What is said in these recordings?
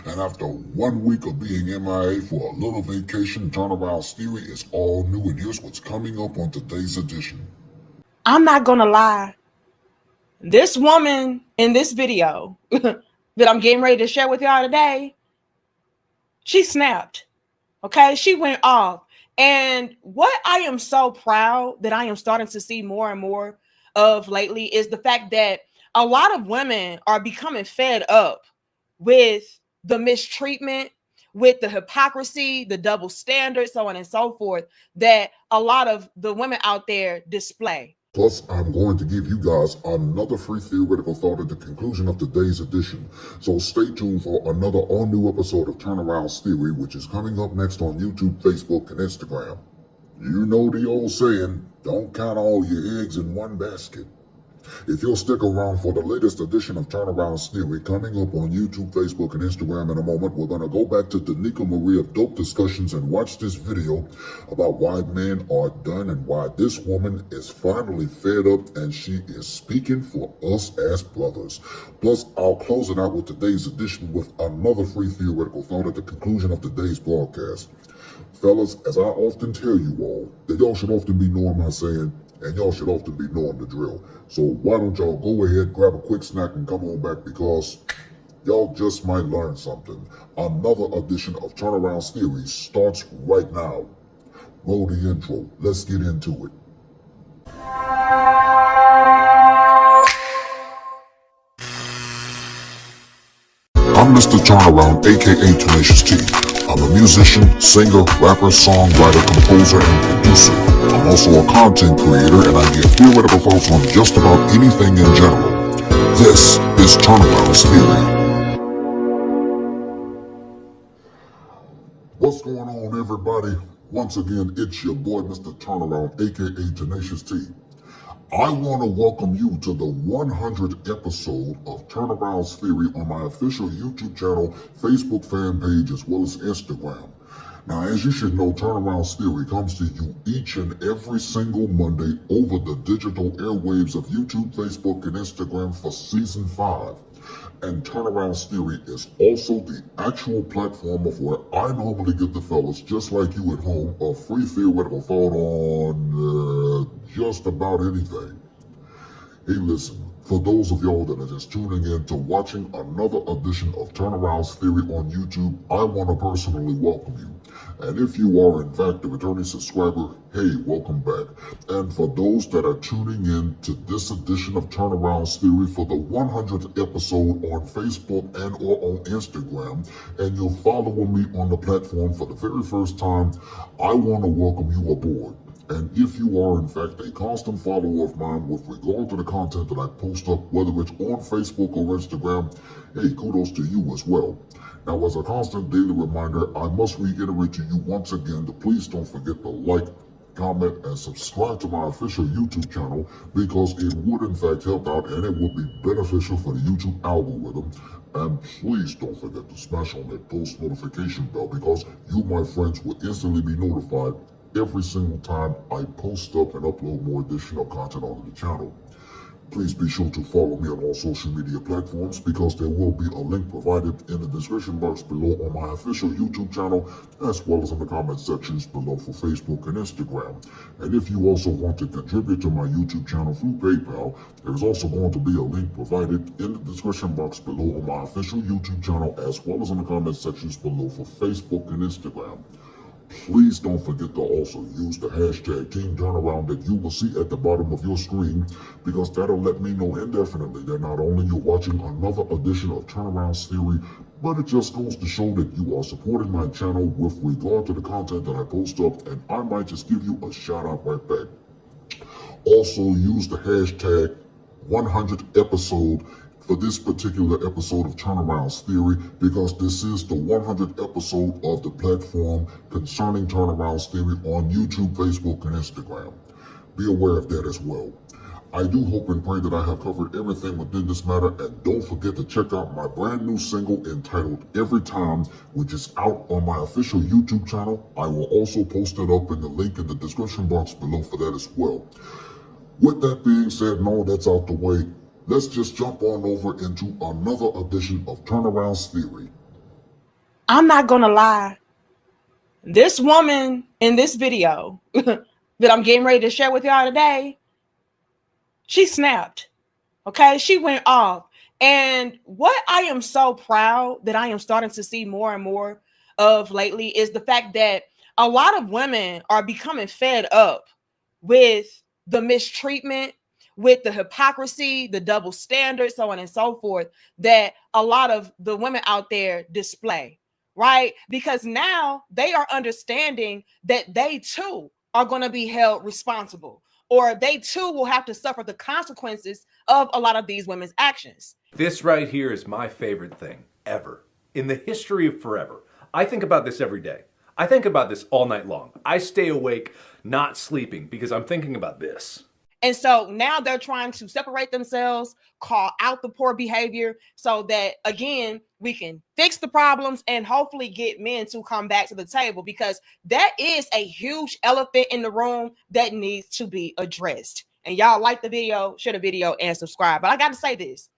And after 1 week of being MIA for a little vacation, Turneround's theory is all new, and here's what's coming up on today's edition. I'm not gonna lie. This woman in this video that I'm getting ready to share with y'all today, she snapped. Okay, she went off. And what I am so proud that I am starting to see more and more of lately is the fact that a lot of women are becoming fed up with the mistreatment, with the hypocrisy, the double standards, so on and so forth, that a lot of the women out there display. Plus, I'm going to give you guys another free theoretical thought at the conclusion of today's edition. So stay tuned for another all-new episode of Turnaround's Theory, which is coming up next on YouTube, Facebook, and Instagram. You know the old saying, don't count all your eggs in one basket. If you'll stick around for the latest edition of Turnaround's Theory coming up on YouTube, Facebook, and Instagram in a moment, we're going to go back to Danica Maria Dope Discussions and watch this video about why men are done and why this woman is finally fed up and she is speaking for us as brothers. Plus, I'll close it out with today's edition with another free theoretical thought at the conclusion of today's broadcast. Fellas, as I often tell you all, that y'all should often be knowing my saying, and y'all should often be knowing the drill. So why don't y'all go ahead, grab a quick snack, and come on back, because y'all just might learn something. Another edition of Turnaround's Theory starts right now. Roll the intro. Let's get into it. I'm Mr. Turnaround, aka Tenacious T. I'm a musician, singer, rapper, songwriter, composer, and producer. I'm also a content creator, and I give theoretical thoughts on just about anything in general. This is Turnaround's Theory. What's going on, everybody? Once again, it's your boy, Mr. Turnaround, aka Tenacious T. I want to welcome you to the 100th episode of Turnaround's Theory on my official YouTube channel, Facebook fan page, as well as Instagram. Now, as you should know, Turnaround's Theory comes to you each and every single Monday over the digital airwaves of YouTube, Facebook, and Instagram for Season 5. And Turnaround's Theory is also the actual platform of where I normally give the fellas, just like you at home, a free theoretical thought on just about anything. Hey, listen, for those of y'all that are just tuning in to watching another edition of Turnaround's Theory on YouTube, I want to personally welcome you. And if you are in fact a returning subscriber, hey, welcome back. And for those that are tuning in to this edition of Turnaround's Theory for the 100th episode on Facebook and or on Instagram, and you're following me on the platform for the very first time, I want to welcome you aboard. And if you are in fact a constant follower of mine with regard to the content that I post up, whether it's on Facebook or Instagram, hey, kudos to you as well. Now, as a constant daily reminder, I must reiterate to you once again to please don't forget to like, comment, and subscribe to my official YouTube channel, because it would in fact help out and it would be beneficial for the YouTube algorithm. And please don't forget to smash on that post notification bell, because you, my friends, will instantly be notified every single time I post up and upload more additional content onto the channel. Please be sure to follow me on all social media platforms, because there will be a link provided in the description box below on my official YouTube channel, as well as in the comment sections below for Facebook and Instagram. And if you also want to contribute to my YouTube channel through PayPal, there is also going to be a link provided in the description box below on my official YouTube channel, as well as in the comment sections below for Facebook and Instagram. Please don't forget to also use the hashtag Team Turnaround that you will see at the bottom of your screen, because that'll let me know indefinitely that not only you're watching another edition of Turnaround's Theory, but it just goes to show that you are supporting my channel with regard to the content that I post up, and I might just give you a shout out right back. Also use the hashtag 100th episode for this particular episode of Turnaround's Theory, because this is the 100th episode of the platform concerning Turnaround's Theory on YouTube, Facebook, and Instagram. Be aware of that as well. I do hope and pray that I have covered everything within this matter, and don't forget to check out my brand new single entitled Every Time, which is out on my official YouTube channel. I will also post it up in the link in the description box below for that as well. With that being said and all that's out the way, let's just jump on over into another edition of Turnaround's Theory. I'm not gonna lie. This woman in this video that I'm getting ready to share with y'all today, she snapped. Okay, she went off. And what I am so proud that I am starting to see more and more of lately is the fact that a lot of women are becoming fed up with the mistreatment, with the hypocrisy, the double standards, so on and so forth, that a lot of the women out there display, right? Because now they are understanding that they too are going to be held responsible, or they too will have to suffer the consequences of a lot of these women's actions. This right here is my favorite thing ever in the history of forever. I think about this every day. I think about this all night long. I stay awake, not sleeping, because I'm thinking about this. And so now they're trying to separate themselves, call out the poor behavior so that, again, we can fix the problems and hopefully get men to come back to the table, because that is a huge elephant in the room that needs to be addressed. And y'all like the video, share the video, and subscribe. But I got to say this.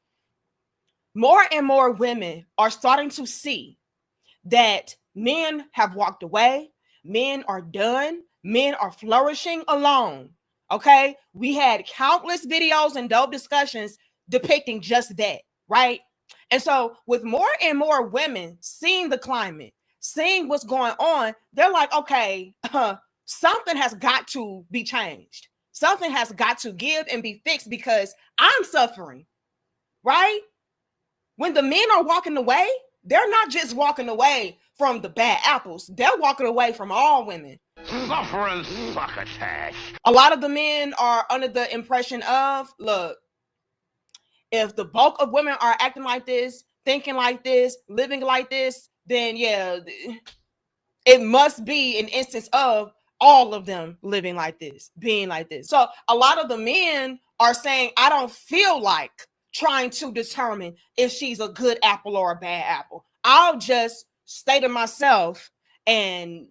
More and more women are starting to see that men have walked away. Men are done. Men are flourishing alone. Okay, we had countless videos and dope discussions depicting just that, right? And so with more and more women seeing the climate, seeing what's going on, they're like, okay, something has got to be changed. Something has got to give and be fixed, because I'm suffering, right? When the men are walking away, they're not just walking away from the bad apples. They're walking away from all women. Suffering succotash. A lot of the men are under the impression of, look, if the bulk of women are acting like this, thinking like this, living like this, then yeah, it must be an instance of all of them living like this, being like this. So a lot of the men are saying, I don't feel like trying to determine if she's a good apple or a bad apple. I'll just stay to myself and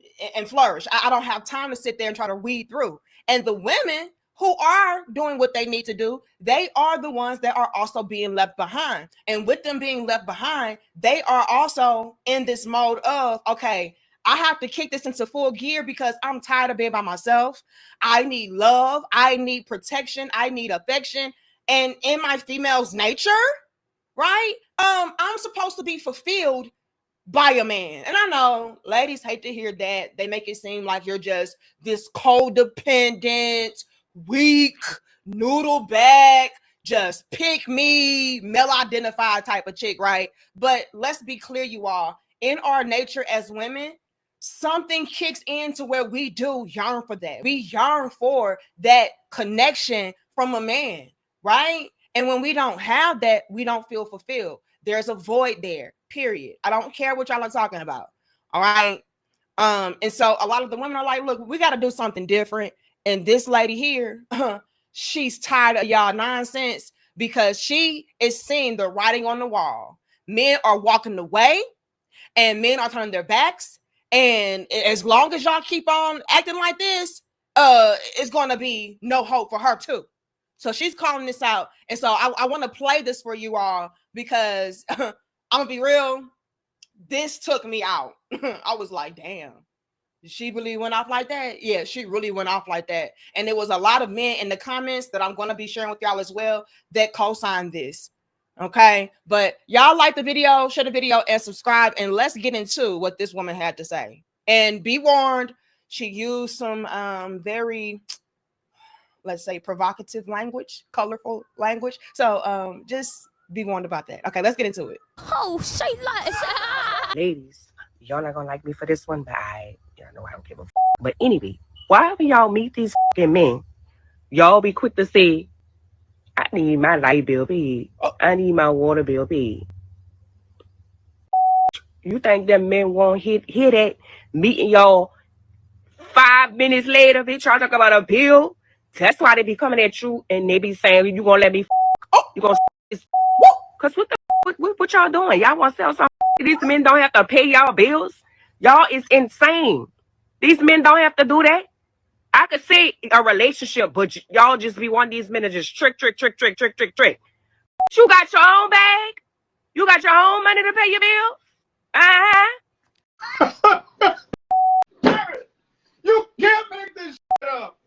flourish. I don't have time to sit there and try to weed through. And the women who are doing what they need to do, they are the ones that are also being left behind. And with them being left behind, they are also in this mode of, okay, I have to kick this into full gear because I'm tired of being by myself. I need love. I need protection. I need affection. And in my female's nature, right? I'm supposed to be fulfilled by a man. And I know ladies hate to hear that. They make it seem like you're just this codependent, weak, noodle bag, just pick me, male identified type of chick, right? But let's be clear, you all, in our nature as women, something kicks in to where we do yearn for that. We yearn for that connection from a man, right? And when we don't have that, we don't feel fulfilled. There's a void there, period. I don't care what y'all are talking about. All right. And so a lot of the women are like, look, we got to do something different. And this lady here, she's tired of y'all nonsense, because she is seeing the writing on the wall. Men are walking away and men are turning their backs. And as long as y'all keep on acting like this, it's going to be no hope for her too. So she's calling this out. And so I want to play this for you all, because I'm going to be real. This took me out. I was like, damn, she really went off like that? Yeah, she really went off like that. And there was a lot of men in the comments that I'm going to be sharing with y'all as well that co-signed this. Okay. But y'all like the video, share the video, and subscribe. And let's get into what this woman had to say. And be warned, she used some very, let's say, provocative language, colorful language. So just be warned about that. Okay, let's get into it. Oh, say less. Ladies, y'all not gonna like me for this one, but y'all know I don't give a f. But anyway, whenever y'all meet these f***ing men, y'all be quick to say, I need my light bill paid. I need my water bill paid. You think them men won't hear that meeting y'all 5 minutes later, bitch, y'all talk about a bill? That's why they be coming at you and they be saying, you gonna let me f***? You gonna this? Cause what y'all doing? Y'all want to sell something? These men don't have to pay y'all bills. Y'all is insane. These men don't have to do that. I could see a relationship, but y'all just be wanting these men to just trick. You got your own bag. You got your own money to pay your bills. You can't make this shit up.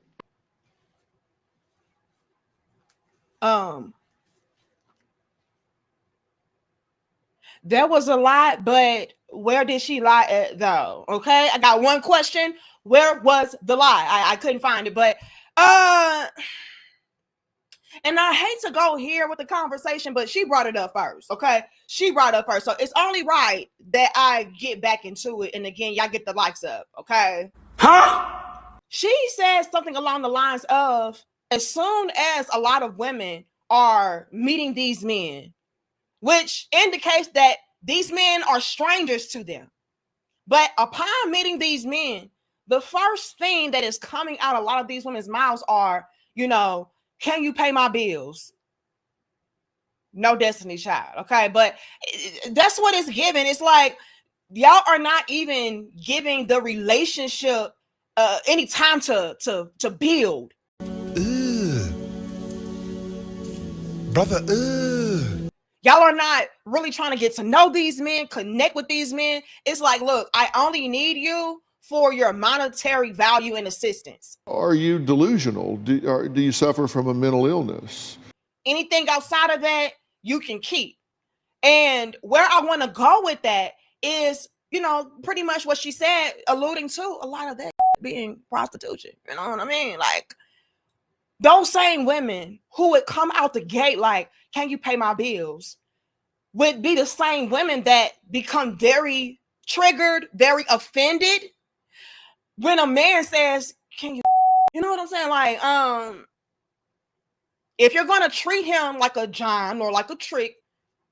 There was a lot, but where did she lie at though? Okay, I got one question. Where was the lie? I couldn't find it, but and I hate to go here with the conversation, but she brought it up first. Okay, she brought it up first, so it's only right that I get back into it. And again, y'all get the likes up. Okay, she said something along the lines of, as soon as a lot of women are meeting these men, which indicates that these men are strangers to them. But upon meeting these men, the first thing that is coming out of a lot of these women's mouths are, can you pay my bills? No Destiny Child, okay? But that's what it's given. It's like, y'all are not even giving the relationship any time to build. Brother, Y'all are not really trying to get to know these men, connect with these men. It's like, look, I only need you for your monetary value and assistance. Are you delusional? Do you suffer from a mental illness? Anything outside of that, you can keep. And where I want to go with that is, pretty much what she said, alluding to a lot of that being prostitution. You know what I mean? Like, those same women who would come out the gate like, can you pay my bills, would be the same women that become very triggered, very offended when a man says, can you know what I'm saying? Like, if you're going to treat him like a John or like a trick,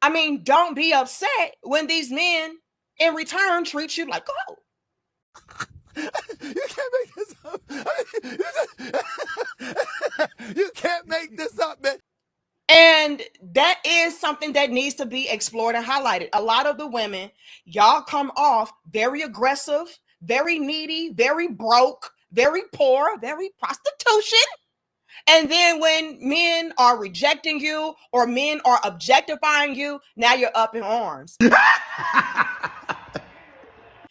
I mean, don't be upset when these men in return treat you like, oh. you can't make this up. You can't make this up, man. And that is something that needs to be explored and highlighted. A lot of the women, y'all come off very aggressive, very needy, very broke, very poor, very prostitution. And then when men are rejecting you or men are objectifying you, now you're up in arms.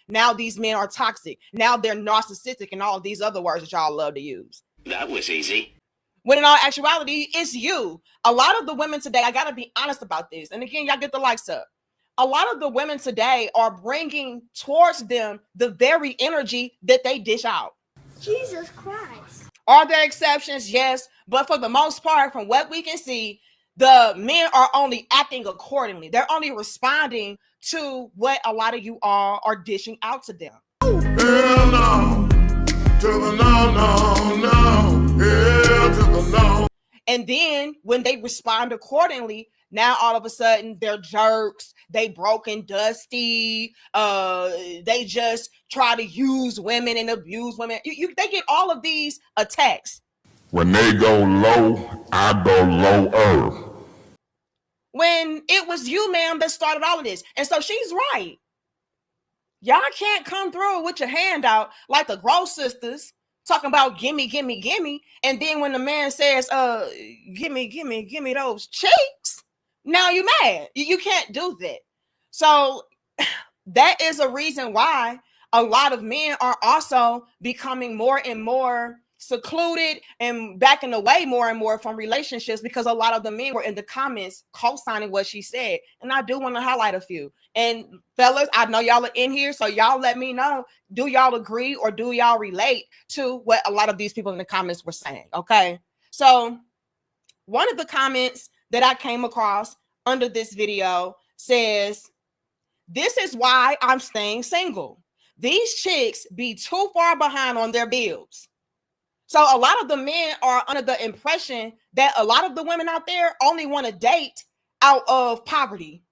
Now these men are toxic. Now they're narcissistic and all these other words that y'all love to use. That was easy. When in all actuality, it's you. A lot of the women today, I got to be honest about this. And again, y'all get the likes up. A lot of the women today are bringing towards them the very energy that they dish out. Jesus Christ. Are there exceptions? Yes. But for the most part, from what we can see, the men are only acting accordingly. They're only responding to what a lot of you all are dishing out to them. Hell no. To the no, no, no. Hell to the no. And then when they respond accordingly, now all of a sudden they're jerks, they broke and dusty, they just try to use women and abuse women. They get all of these attacks. When they go low, I go lower. When it was you, ma'am, that started all of this. And so she's right. Y'all can't come through with your hand out like the Gross sisters talking about gimme, gimme, gimme. And then when the man says, gimme those cheeks, now you mad. You can't do that. So that is a reason why a lot of men are also becoming more and more secluded and backing away more and more from relationships, because a lot of the men were in the comments co-signing what she said. And I do want to highlight a few. And fellas, I know y'all are in here, so y'all let me know, do y'all agree or do y'all relate to what a lot of these people in the comments were saying? Okay, so one of the comments that I came across under this video says, this is why I'm staying single. These chicks be too far behind on their bills. So a lot of the men are under the impression that a lot of the women out there only want to date out of poverty.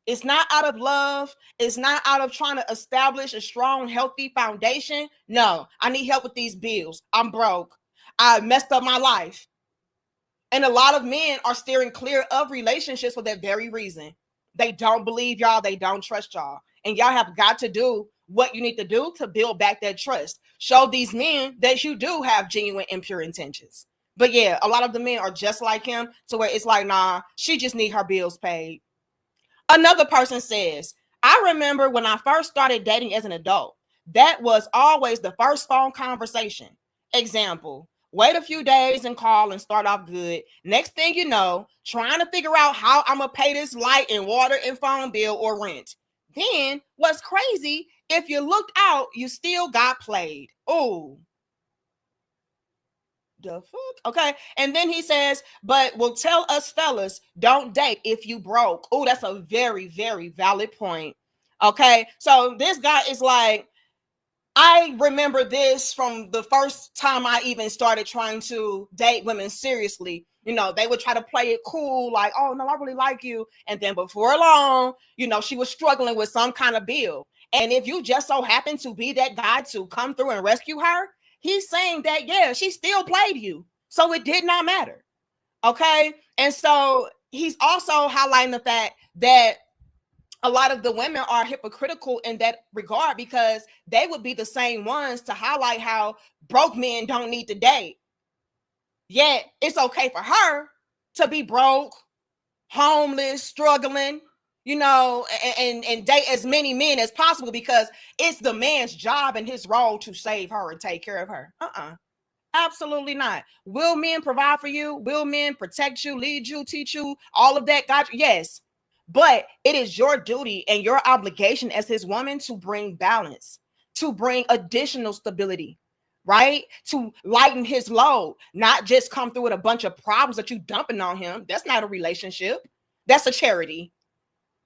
It's not out of love. It's not out of trying to establish a strong, healthy foundation. No, I need help with these bills. I'm broke. I messed up my life. And a lot of men are steering clear of relationships for that very reason. They don't believe y'all. They don't trust y'all. And y'all have got to do what you need to do to build back that trust. Show these men that you do have genuine and pure intentions. But yeah, a lot of the men are just like him, to where it's like, nah, she just need her bills paid. Another person says, I remember when I first started dating as an adult, that was always the first phone conversation. Example, wait a few days and call and start off good. Next thing you know, trying to figure out how I'm going to pay this light and water and phone bill or rent. Then what's crazy, if you looked out, you still got played. Oh, the fuck? Okay. And then he says, but will tell us fellas, don't date if you broke. Oh, that's a very, very valid point. Okay. So this guy is like, I remember this from the first time I even started trying to date women seriously. You know, they would try to play it cool, like, oh, no, I really like you. And then before long, you know, she was struggling with some kind of bill. And if you just so happen to be that guy to come through and rescue her, he's saying that, yeah, she still played you. So it did not matter. Okay. And so he's also highlighting the fact that a lot of the women are hypocritical in that regard because they would be the same ones to highlight how broke men don't need to date. Yet it's okay for her to be broke, homeless, struggling, you know, and date as many men as possible because it's the man's job and his role to save her and take care of her. Absolutely not. Will men provide for you? Will men protect you, lead you, teach you, all of that? Got you? Yes. But it is your duty and your obligation as his woman to bring balance, to bring additional stability, right? To lighten his load, not just come through with a bunch of problems that you dumping on him. That's not a relationship. That's a charity.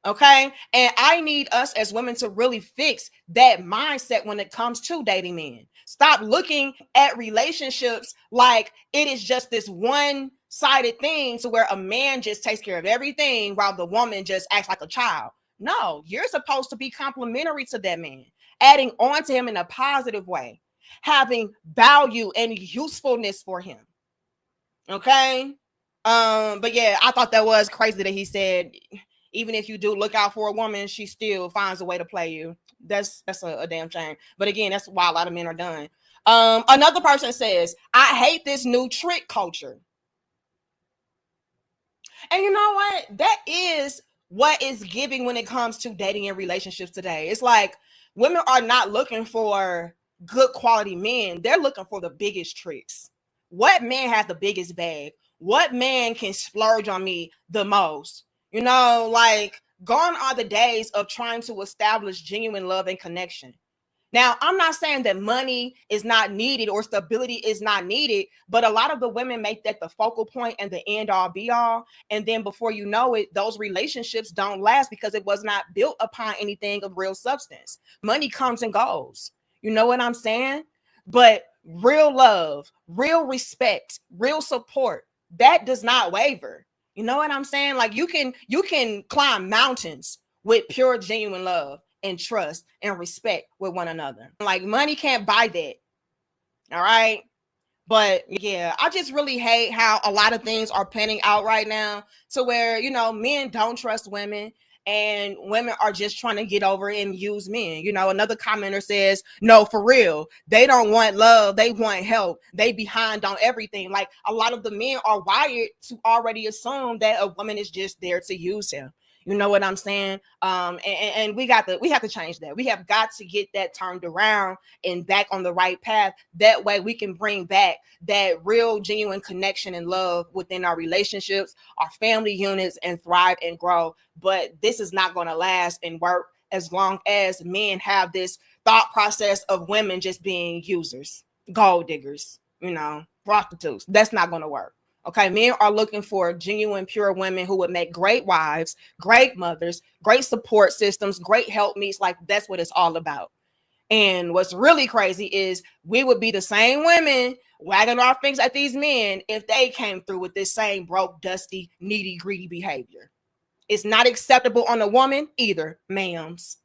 Okay. And I need us as women to really fix that mindset when it comes to dating men. Stop looking at relationships like it is just this one-sided thing to where a man just takes care of everything while the woman just acts like a child. No, you're supposed to be complimentary to that man, adding on to him in a positive way, having value and usefulness for him. Okay. But yeah, I thought that was crazy that he said, even if you do look out for a woman, she still finds a way to play you. That's a damn shame. But again, that's why a lot of men are done. Another person says, I hate this new trick culture. And you know what? That is what is giving when it comes to dating and relationships today. It's like women are not looking for good quality men. They're looking for the biggest tricks. What man has the biggest bag? What man can splurge on me the most? You know, like gone are the days of trying to establish genuine love and connection. Now, I'm not saying that money is not needed or stability is not needed, but a lot of the women make that the focal point and the end all be all. And then before you know it, those relationships don't last because it was not built upon anything of real substance. Money comes and goes. You know what I'm saying? But real love, real respect, real support, that does not waver. You know what I'm saying? Like you can climb mountains with pure, genuine love and trust and respect with one another. Like money can't buy that. All right. But yeah, I just really hate how a lot of things are panning out right now to where, you know, men don't trust women and women are just trying to get over and use men. You know, another commenter says, no, for real, they don't want love. They want help. They behind on everything. Like a lot of the men are wired to already assume that a woman is just there to use him. You know what I'm saying? And we have to change that. We have got to get that turned around and back on the right path. That way we can bring back that real, genuine connection and love within our relationships, our family units, and thrive and grow. But this is not going to last and work as long as men have this thought process of women just being users, gold diggers, you know, prostitutes. That's not going to work. Okay, men are looking for genuine, pure women who would make great wives, great mothers, great support systems, great helpmeets. Like that's what it's all about. And what's really crazy is we would be the same women wagging our fingers at these men if they came through with this same broke, dusty, needy, greedy behavior. It's not acceptable on a woman either, ma'ams.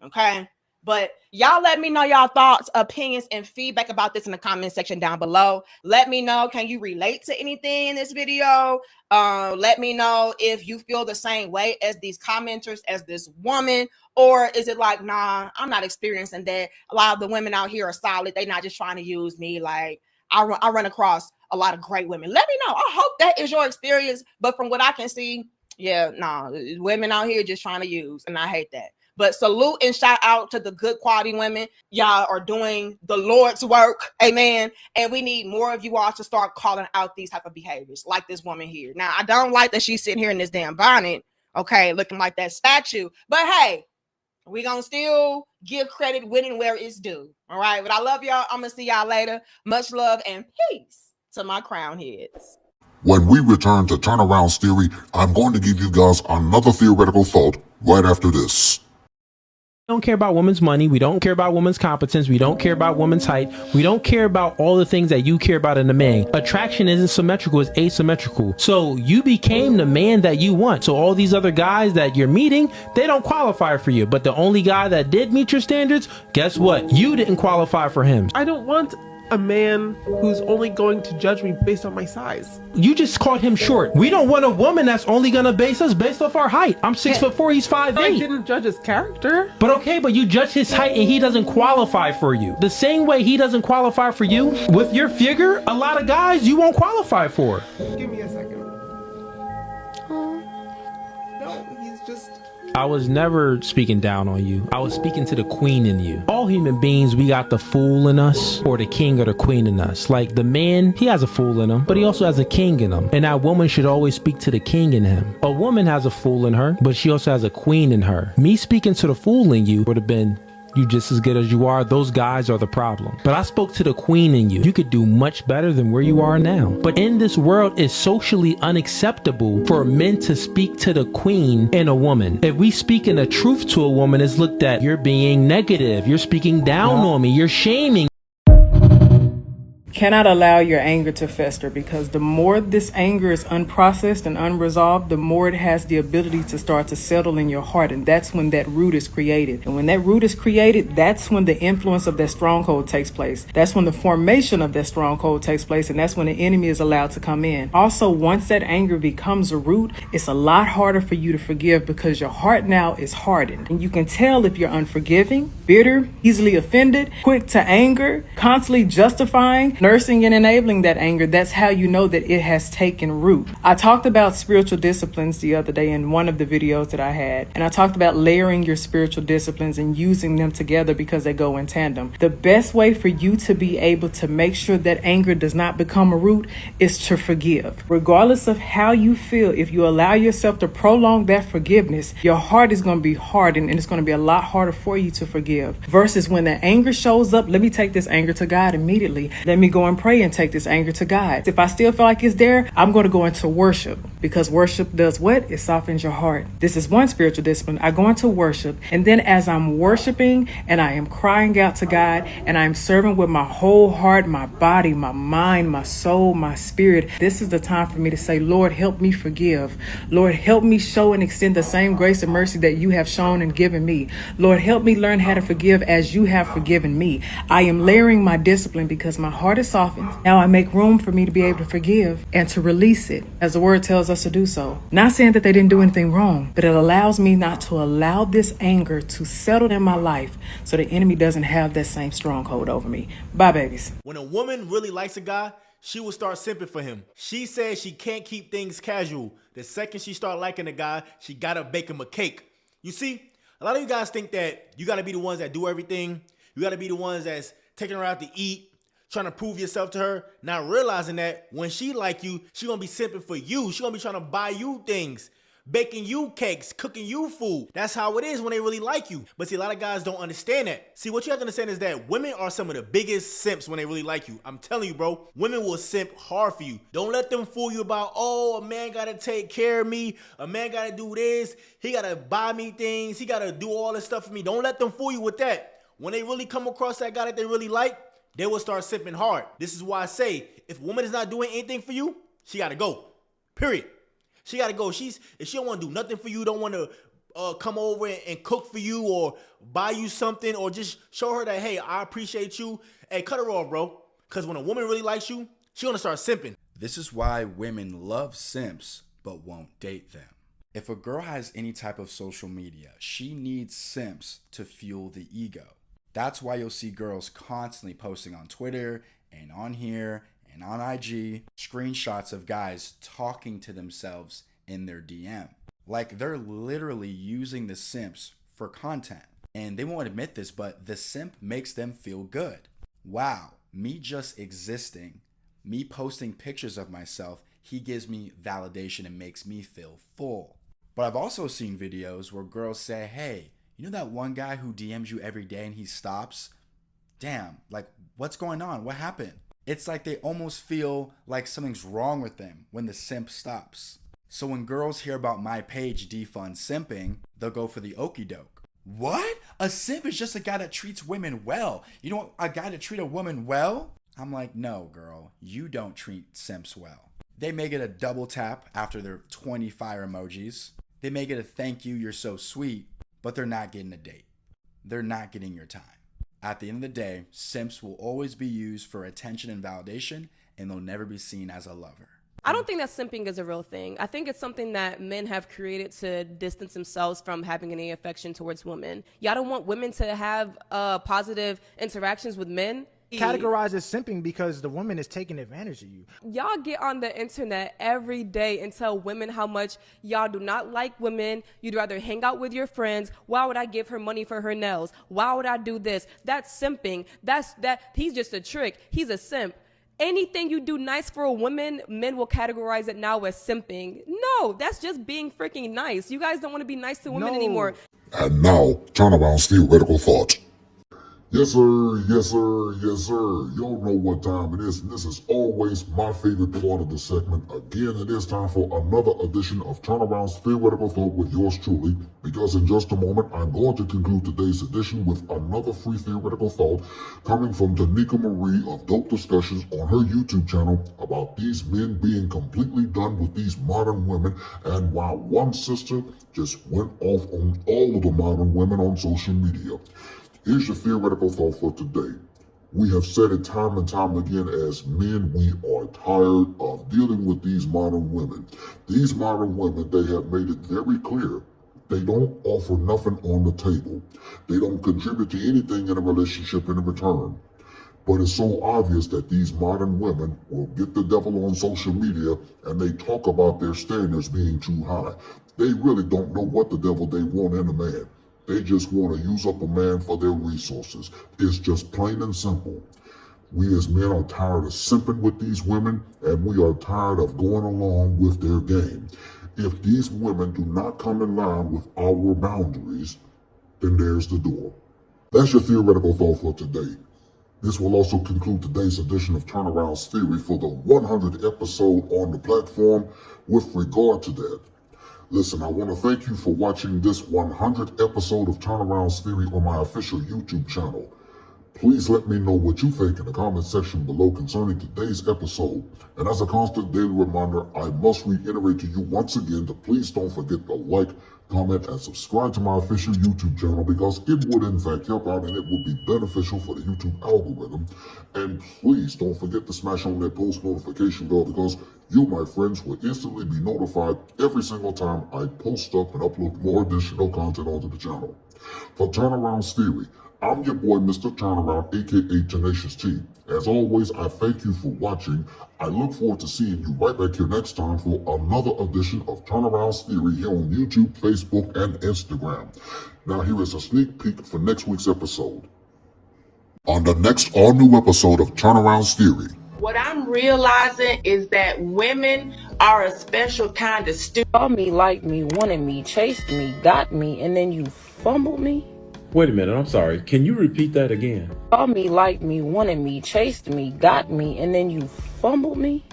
Okay. But y'all let me know y'all thoughts, opinions, and feedback about this in the comment section down below. Let me know, can you relate to anything in this video? Let me know if you feel the same way as these commenters, as this woman, or is it like, nah, I'm not experiencing that. A lot of the women out here are solid. They're not just trying to use me. Like I run across a lot of great women. Let me know. I hope that is your experience. But from what I can see, yeah, nah, women out here just trying to use, and I hate that. But salute and shout out to the good quality women. Y'all are doing the Lord's work. Amen. And we need more of you all to start calling out these type of behaviors like this woman here. Now, I don't like that she's sitting here in this damn bonnet, okay, looking like that statue. But hey, we're going to still give credit when and where it's due. All right. But I love y'all. I'm going to see y'all later. Much love and peace to my crown heads. When we return to Turnaround's theory, I'm going to give you guys another theoretical thought right after this. We don't care about women's money. We don't care about women's competence. We don't care about women's height. We don't care about all the things that you care about in a man. Attraction isn't symmetrical, it's asymmetrical. So you became the man that you want. So all these other guys that you're meeting, they don't qualify for you. But the only guy that did meet your standards, guess what? You didn't qualify for him. I don't want a man who's only going to judge me based on my size. You just called him short. We don't want a woman that's only gonna base us based off our height. I'm 6'4", he's 5'8". I didn't judge his character. But okay, but you judge his height and he doesn't qualify for you. The same way he doesn't qualify for you, with your figure, a lot of guys you won't qualify for. Give me a second. No, he's just... I was never speaking down on you. I was speaking to the queen in you. All human beings, we got the fool in us, or the king or the queen in us. Like the man, he has a fool in him, but he also has a king in him. And that woman should always speak to the king in him. A woman has a fool in her, but she also has a queen in her. Me speaking to the fool in you would have been, you just as good as you are. Those guys are the problem. But I spoke to the queen in you. You could do much better than where you are now. But in this world, it's socially unacceptable for men to speak to the queen in a woman. If we speak in the truth to a woman, it's looked at, you're being negative. You're speaking down on me. You're shaming. Cannot allow your anger to fester, because the more this anger is unprocessed and unresolved, the more it has the ability to start to settle in your heart. And that's when that root is created. And when that root is created, that's when the influence of that stronghold takes place. That's when the formation of that stronghold takes place. And that's when the enemy is allowed to come in. Also, once that anger becomes a root, it's a lot harder for you to forgive, because your heart now is hardened. And you can tell if you're unforgiving, bitter, easily offended, quick to anger, constantly justifying, nursing and enabling that anger. That's how you know that it has taken root. I talked about spiritual disciplines the other day in one of the videos that I had, and I talked about layering your spiritual disciplines and using them together because they go in tandem. The best way for you to be able to make sure that anger does not become a root is to forgive. Regardless of how you feel, if you allow yourself to prolong that forgiveness, your heart is going to be hardened, and it's going to be a lot harder for you to forgive. Versus when the anger shows up, let me take this anger to God immediately. Let me go and pray and take this anger to God. If I still feel like it's there, I'm going to go into worship, because worship does what? It softens your heart. This is one spiritual discipline. I go into worship, and then as I'm worshiping and I am crying out to God and I'm serving with my whole heart, my body, my mind, my soul, my spirit, this is the time for me to say, Lord, help me forgive. Lord, help me show and extend the same grace and mercy that you have shown and given me. Lord, help me learn how to forgive as you have forgiven me. I am layering my discipline because my heart is softened. Now I make room for me to be able to forgive and to release it as the word tells us to do so. Not saying that they didn't do anything wrong, but it allows me not to allow this anger to settle in my life so the enemy doesn't have that same stronghold over me. Bye, babies. When a woman really likes a guy, she will start simping for him. She says she can't keep things casual. The second she start liking a guy, she gotta bake him a cake. You see, a lot of you guys think that you gotta be the ones that do everything. You gotta be the ones that's taking her out to eat, trying to prove yourself to her, not realizing that when she like you, she gonna be simping for you. She gonna be trying to buy you things, baking you cakes, cooking you food. That's how it is when they really like you. But see, a lot of guys don't understand that. See, what you have to understand is that women are some of the biggest simps when they really like you. I'm telling you, bro, women will simp hard for you. Don't let them fool you about, oh, a man gotta take care of me. A man gotta do this. He gotta buy me things. He gotta do all this stuff for me. Don't let them fool you with that. When they really come across that guy that they really like, they will start simping hard. This is why I say, if a woman is not doing anything for you, she gotta go. Period. She gotta go. If she don't want to do nothing for you, don't want to come over and cook for you or buy you something, or just show her that, hey, I appreciate you. Hey, cut her off, bro. Because when a woman really likes you, she gonna start simping. This is why women love simps but won't date them. If a girl has any type of social media, she needs simps to fuel the ego. That's why you'll see girls constantly posting on Twitter and on here and on IG screenshots of guys talking to themselves in their DM. Like they're literally using the simps for content. And they won't admit this, but the simp makes them feel good. Wow, me just existing, me posting pictures of myself, he gives me validation and makes me feel full. But I've also seen videos where girls say, hey, you know that one guy who DMs you every day and he stops? Damn, like, what's going on? What happened? It's like they almost feel like something's wrong with them when the simp stops. So when girls hear about my page defund simping, they'll go for the okie doke. What? A simp is just a guy that treats women well. You don't want a guy to treat a woman well? I'm like, no, girl, you don't treat simps well. They may get a double tap after their 20 fire emojis. They may get a thank you, you're so sweet, but they're not getting a date. They're not getting your time. At the end of the day, simps will always be used for attention and validation, and they'll never be seen as a lover. I don't think that simping is a real thing. I think it's something that men have created to distance themselves from having any affection towards women. Y'all don't want women to have positive interactions with men. Categorized as simping because the woman is taking advantage of you. Y'all get on the internet every day and tell women how much y'all do not like women. You'd rather hang out with your friends. Why would I give her money for her nails? Why would I do this? That's simping. He's just a trick. He's a simp. Anything you do nice for a woman, men will categorize it now as simping. No, that's just being freaking nice. You guys don't want to be nice to women anymore. And now, Turnaround's theoretical thought. Yes, sir. Yes, sir. Yes, sir. Y'all know what time it is, and this is always my favorite part of the segment. Again, it is time for another edition of Turnaround's Theoretical Thought with yours truly, because in just a moment, I'm going to conclude today's edition with another free theoretical thought coming from Danica Marie of Dope Discussions on her YouTube channel about these men being completely done with these modern women, and while one sister just went off on all of the modern women on social media. Here's your theoretical thought for today. We have said it time and time again as men, we are tired of dealing with these modern women. These modern women, they have made it very clear. They don't offer nothing on the table. They don't contribute to anything in a relationship in return. But it's so obvious that these modern women will get the devil on social media and they talk about their standards being too high. They really don't know what the devil they want in a man. They just want to use up a man for their resources. It's just plain and simple. We as men are tired of simping with these women, and we are tired of going along with their game. If these women do not come in line with our boundaries, then there's the door. That's your theoretical thought for today. This will also conclude today's edition of Turnaround's Theory for the 100th episode on the platform. With regard to that, listen, I want to thank you for watching this 100th episode of Turnaround's Theory on my official YouTube channel. Please let me know what you think in the comment section below concerning today's episode. And as a constant daily reminder, I must reiterate to you once again to please don't forget to like, comment, and subscribe to my official YouTube channel because it would in fact help out and it would be beneficial for the YouTube algorithm. And please don't forget to smash on that post notification bell because you, my friends, will instantly be notified every single time I post up and upload more additional content onto the channel. For Turnaround's Theory, I'm your boy, Mr. Turnaround, aka Tenacious T. As always, I thank you for watching. I look forward to seeing you right back here next time for another edition of Turnaround's Theory here on YouTube, Facebook, and Instagram. Now here is a sneak peek for next week's episode. On the next all-new episode of Turnaround's Theory. What I'm realizing is that women are a special kind of stupid. Saw me, liked me, wanted me, chased me, got me, and then you fumbled me? Wait a minute, I'm sorry. Can you repeat that again? Saw me, liked me, wanted me, chased me, got me, and then you fumbled me?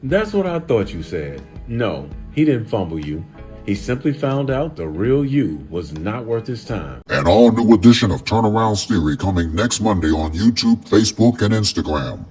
That's what I thought you said. No, he didn't fumble you. He simply found out the real you was not worth his time. An all-new edition of Turnaround's Theory coming next Monday on YouTube, Facebook, and Instagram.